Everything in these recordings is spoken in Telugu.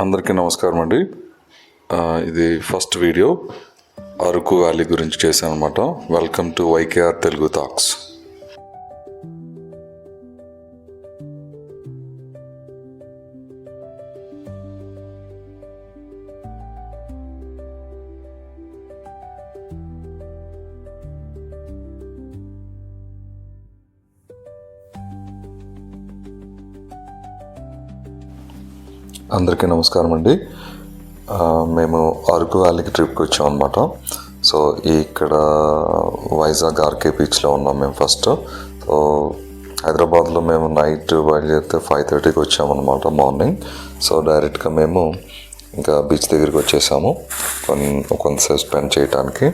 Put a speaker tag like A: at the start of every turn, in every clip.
A: అందరికీ నమస్కారం అండి. ఇది ఫస్ట్ వీడియో అరకు వ్యాలీ గురించి చేశాను అనమాట. Welcome to YKR Telugu talks. అందరికీ నమస్కారం అండి. మేము అరకు వ్యాలీకి ట్రిప్కి వచ్చాం అనమాట. సో ఇక్కడ వైజాగ్ ఆర్కే బీచ్లో ఉన్నాం మేము ఫస్ట్. సో హైదరాబాద్లో మేము నైట్ బయలుదేరితే 5:30కి వచ్చామన్నమాట మార్నింగ్. సో డైరెక్ట్గా మేము ఇంకా బీచ్ దగ్గరికి వచ్చేసాము కొంతసేపు స్పెండ్ చేయడానికి.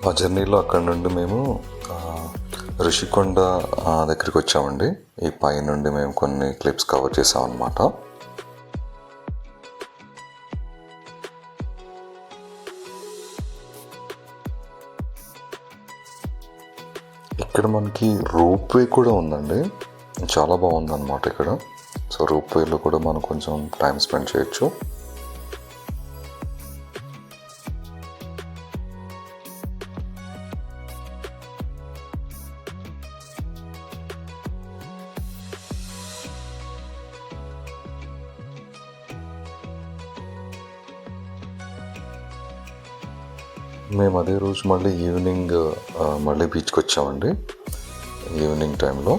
A: మా జర్నీలో అక్కడ నుండి మేము రిషికొండ దగ్గరికి వచ్చామండి. ఈ పై నుండి మేము కొన్ని క్లిప్స్ కవర్ చేసామన్నమాట. ఇక్కడ మనకి రోప్ వే కూడా ఉందండి, చాలా బాగుందన్నమాట ఇక్కడ. సో రోప్ వేలో కూడా మనం కొంచెం టైం స్పెండ్ చేయొచ్చు. మేము అదే రోజు మళ్ళీ ఈవినింగ్ మళ్ళీ బీచ్కి వచ్చామండి ఈవినింగ్ టైంలో.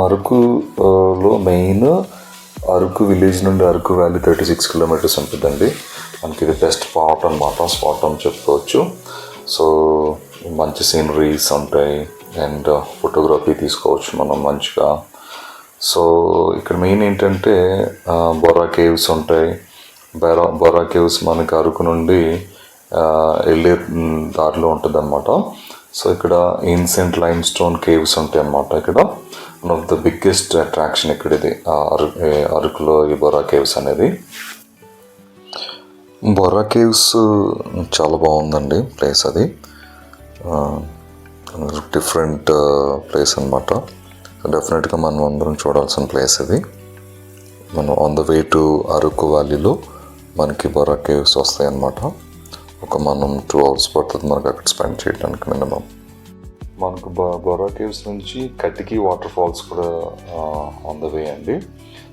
A: అరకులో మెయిన్ అరకు విలేజ్ నుండి అరకు వ్యాలీ 36 కిలోమీటర్స్ ఉంటుందండి. మనకి ఇది బెస్ట్ స్పాట్ అని చెప్పుకోవచ్చు. సో మంచి సీనరీస్ ఉంటాయి అండ్ ఫోటోగ్రఫీ తీసుకోవచ్చు మనం మంచిగా. సో ఇక్కడ మెయిన్ ఏంటంటే బొర్రా కేవ్స్ ఉంటాయి. బొర్రా కేవ్స్ మనకి అరకు నుండి వెళ్ళే దారిలో ఉంటుంది అన్నమాట. సో ఇక్కడ ఏన్షియంట్ లైమ్ స్టోన్ కేవ్స్ ఉంటాయి అన్నమాట. ఇక్కడ one of the biggest attraction ఇక్కడ ఇది అరకులో ఈ బొర్రా కేవ్స్ అనేది. బొర్రా కేవ్స్ చాలా బాగుందండి ప్లేస్. అది డిఫరెంట్ ప్లేస్ అనమాట. డెఫినెట్గా మనం అందరం చూడాల్సిన ప్లేస్ ఇది. మనం on the way to Araku వ్యాలీలో మనకి బొర్రా కేవ్స్ వస్తాయి అన్నమాట. మనం 2 hours పడుతుంది మనకు అక్కడ స్పెండ్ చేయడానికి మినిమం. మనకు బొర్రా కేవ్స్ నుంచి కటికి వాటర్ ఫాల్స్ కూడా ఆన్ ద వే అండి.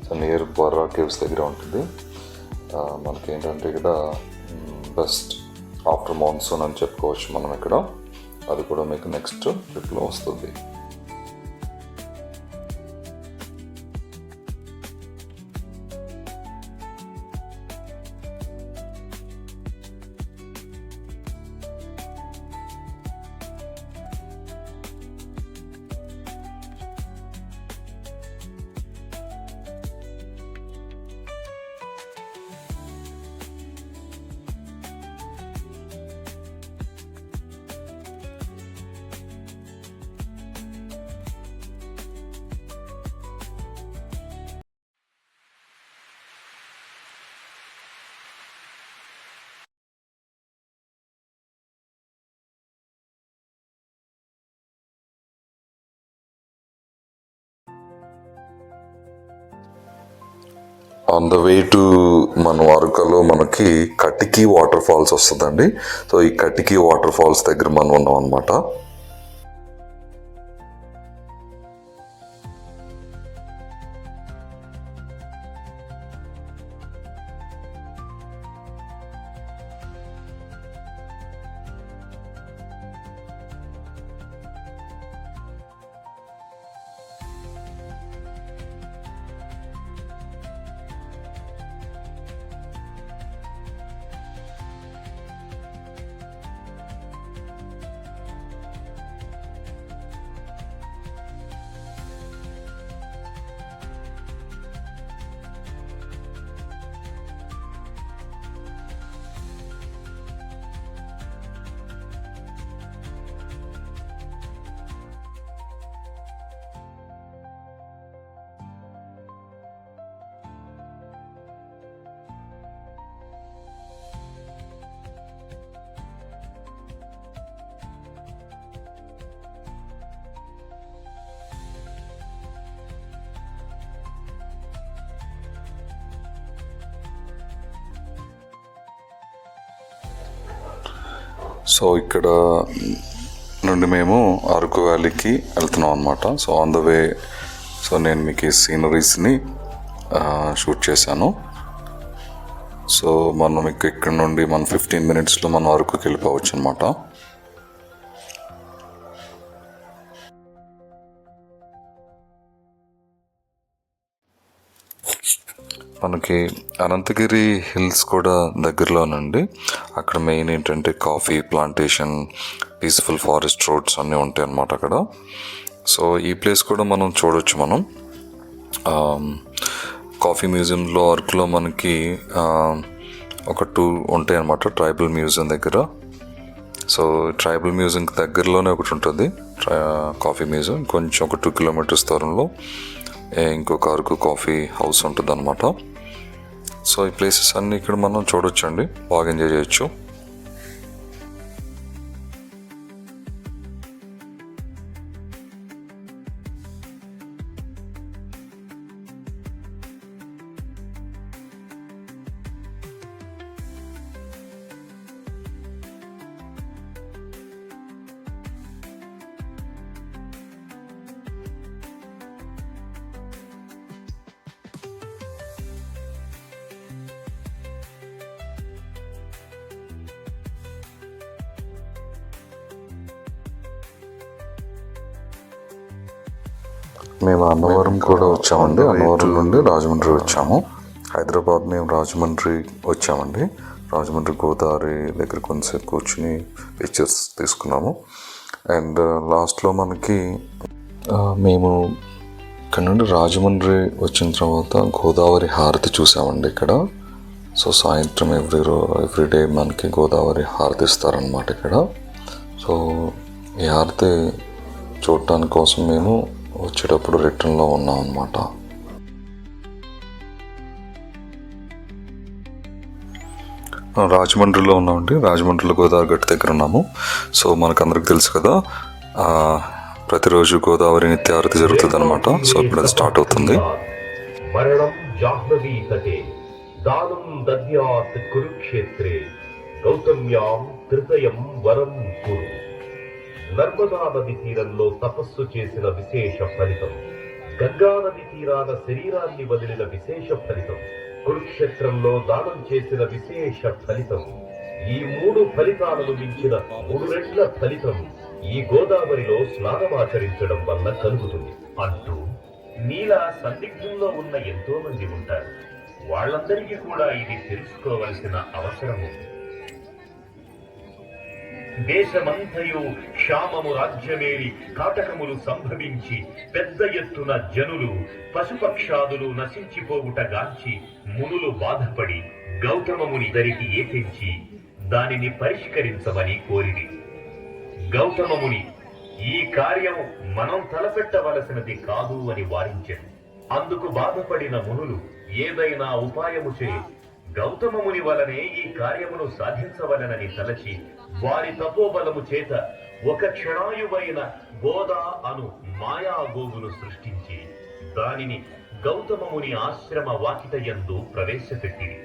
A: సో నియర్ బొర్రా కేవ్స్ దగ్గర ఉంటుంది. మనకి ఏంటంటే ఇక్కడ బెస్ట్ ఆఫ్టర్ మాన్సూన్ అని చెప్పుకోవచ్చు మనం ఇక్కడ. అది కూడా మీకు నెక్స్ట్ ట్రిప్లో వస్తుంది. ఆన్ ద వే టు మన అరకులో మనకి కటికి వాటర్ ఫాల్స్ వస్తుందండి. సో ఈ కటికి వాటర్ ఫాల్స్ దగ్గర మనం ఉన్నాం అనమాట. సో ఇక్కడ నుండి మేము అరకు వ్యాలీకి వెళ్తున్నాం అనమాట. So on the way so నేను మీకు ఈ సీనరీస్ని షూట్ చేశాను. సో మనం ఇక్కడ నుండి 15 minutesలో మనం అరకుకి వెళ్ళిపోవచ్చు అనమాట. మనకి అనంతగిరి హిల్స్ కూడా దగ్గరలోనండి. అక్కడ మెయిన్ ఏంటంటే coffee plantation, peaceful forest roads అన్నీ ఉంటాయి అన్నమాట అక్కడ. సో ఈ ప్లేస్ కూడా మనం చూడొచ్చు. మనం కాఫీ మ్యూజియంలో అరకులో మనకి ఒక 2 ఉంటాయి అన్నమాట ట్రైబల్ మ్యూజియం దగ్గర. సో ట్రైబల్ మ్యూజియంకి దగ్గరలోనే ఒకటి ఉంటుంది కాఫీ మ్యూజియం. కొంచెం ఒక 2 kilometers దూరంలో ఇంకొక అరకు కాఫీ హౌస్ ఉంటుంది అనమాట. సో ఈ ప్లేసెస్ అన్నీ ఇక్కడ మనం చూడొచ్చు అండి, బాగా ఎంజాయ్ చేయొచ్చు. మేము అన్నవరం కూడా వచ్చామండి. అన్నవరం నుండి రాజమండ్రి వచ్చాము. హైదరాబాద్ మేము రాజమండ్రి వచ్చామండి. రాజమండ్రి గోదావరి దగ్గర కొంతసేపు కూర్చుని పిక్చర్స్ తీసుకున్నాము. అండ్ లాస్ట్లో మనకి మేము ఇక్కడ నుండి రాజమండ్రి వచ్చిన తర్వాత గోదావరి హారతి చూసామండి ఇక్కడ. సో సాయంత్రం ఎవ్రీడే మనకి గోదావరి హారతి ఇస్తారనమాట ఇక్కడ. సో ఈ హారతి చూడటానికి కోసం మేము వచ్చేటప్పుడు రిటర్న్లో ఉన్నాం అన్నమాట. రాజమండ్రిలో ఉన్నామండి. రాజమండ్రిలో గోదావరి గట్టు దగ్గర ఉన్నాము. సో మనకు అందరికి తెలుసు కదా, ప్రతిరోజు గోదావరి నిత్య హారతి జరుగుతుంది అనమాట. సో ఇప్పుడు అది స్టార్ట్ అవుతుంది.
B: మరణం జాహ్నవీ తటే దానం దద్యాత్ కురుక్షేత్రే గౌతమ్యాం త్రితయం వరం కురు. నర్మదా నది తీరంలో తపస్సు చేసిన విశేష ఫలితం, గంగా నది తీరాన శరీరాన్ని వదిలిన విశేష ఫలితం, కురుక్షేత్రంలో దానం చేసిన విశేష ఫలితం, ఈ 3 ఫలితాలను మించిన 3 రెట్ల ఫలితం ఈ గోదావరిలో స్నానమాచరించడం వల్ల కలుగుతుంది అంటూ నీలా సందిగ్ధంలో ఉన్న ఎంతో మంది ఉంటారు. వాళ్ళందరికీ కూడా ఇది తెలుసుకోవలసిన అవసరం ఉంది. దేశమంతయు క్షామము రాజ్యమేరి కాటకములు సంభవించి పెద్ద ఎత్తున జనులు పశుపక్షాదులు నశించిపోవుట గాంచి మునులు బాధపడి గౌతమముని దరికి ఏపించి దానిని పరిష్కరించమని కోరిరి. గౌతమముని ఈ కార్యము మనం తలపెట్టవలసినది కాదు అని వారించెను. అందుకు బాధపడిన మునులు ఏదైనా ఉపాయము చే గౌతమముని వలనే ఈ కార్యమును సాధించవలనని తలచి వారి తపోబలము చేత ఒక క్షణాయువైన గోదా అను మాయా గోవును సృష్టించి దానిని గౌతమముని ఆశ్రమ వాకిటయందు ప్రవేశపెట్టింది.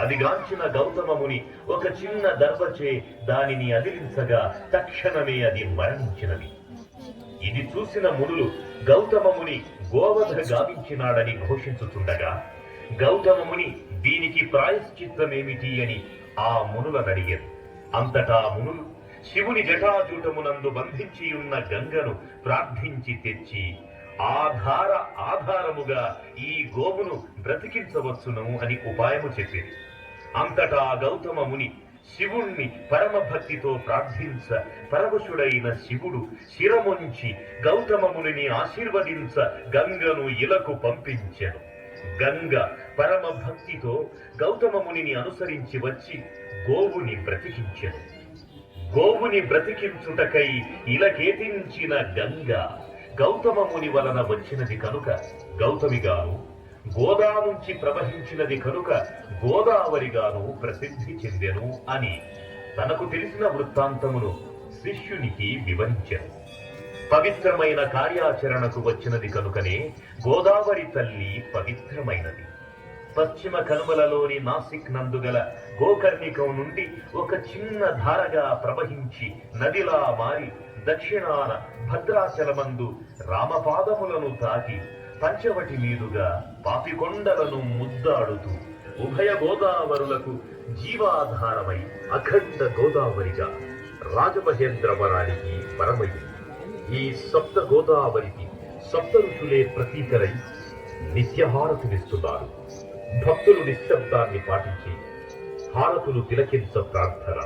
B: అదిగాంచిన గౌతమముని ఒక చిన్న దర్భచే దానిని అదిలించగా తక్షణమే అది మరణించినది. ఇది చూసిన మునులు గౌతమముని గోవధ గావించినాడని ఘోషించుచుండగా, గౌతమముని దీనికి ప్రాయశ్చిత్తమేమిటి అని ఆ మునులనడిగారు. అంతటా మునులు శివుని జటాజూటమునందు బంధించియున్న గంగను ప్రార్థించి తెచ్చి ఆధారముగా ఈ గోవును బ్రతికించవచ్చును అని ఉపాయము చెప్పింది. అంతటా గౌతమ ముని శివుణ్ణి పరమభక్తితో ప్రార్థించ పరవశుడైన శివుడు శిరముంచి గౌతమ మునిని ఆశీర్వదించ గంగను ఇలకు పంపించెను. గంగ పరమభక్తితో గౌతమ మునిని అనుసరించి వచ్చి గోవుని బ్రతికించెను. గోవుని బ్రతికించుటకై ఇలకేతించిన గంగ గౌతమ ముని వలన వచ్చినది కనుక గౌతమిగాను, గోదా నుంచి ప్రవహించినది కనుక గోదావరిగాను ప్రసిద్ధి చెందెను అని తనకు తెలిసిన వృత్తాంతమును శిష్యునికి వివరించెను. పవిత్రమైన కార్యాచరణకు వచ్చినది కనుకనే గోదావరి తల్లి పవిత్రమైనది. పశ్చిమ కనుమలలోని నాసిక్ నందుగల గోకర్ణికం నుండి ఒక చిన్న ధారగా ప్రవహించి నదిలా మారి దక్షిణాన భద్రాచలమందు రామపాదములను తాకి పంచవటి మీదుగా పాపికొండలను ముద్దాడుతూ ఉభయ గోదావరులకు జీవాధారమై అఖండ గోదావరిగా రాజమహేంద్రవరానికి వరమైంది. ఈ సప్త గోదావరికి సప్త ఋషులే ప్రతీకలై నిత్యహారతులిస్తున్నారు. భక్తులు నిశ్శబ్దాన్ని పాటించి హారతులు తిలకించ ప్రార్థన.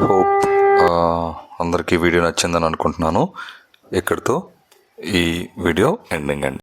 A: హోప్ అందరికీ వీడియో నచ్చిందని అనుకుంటున్నాను. ఇక్కడితో ఈ వీడియో ఎండింగ్ అండి.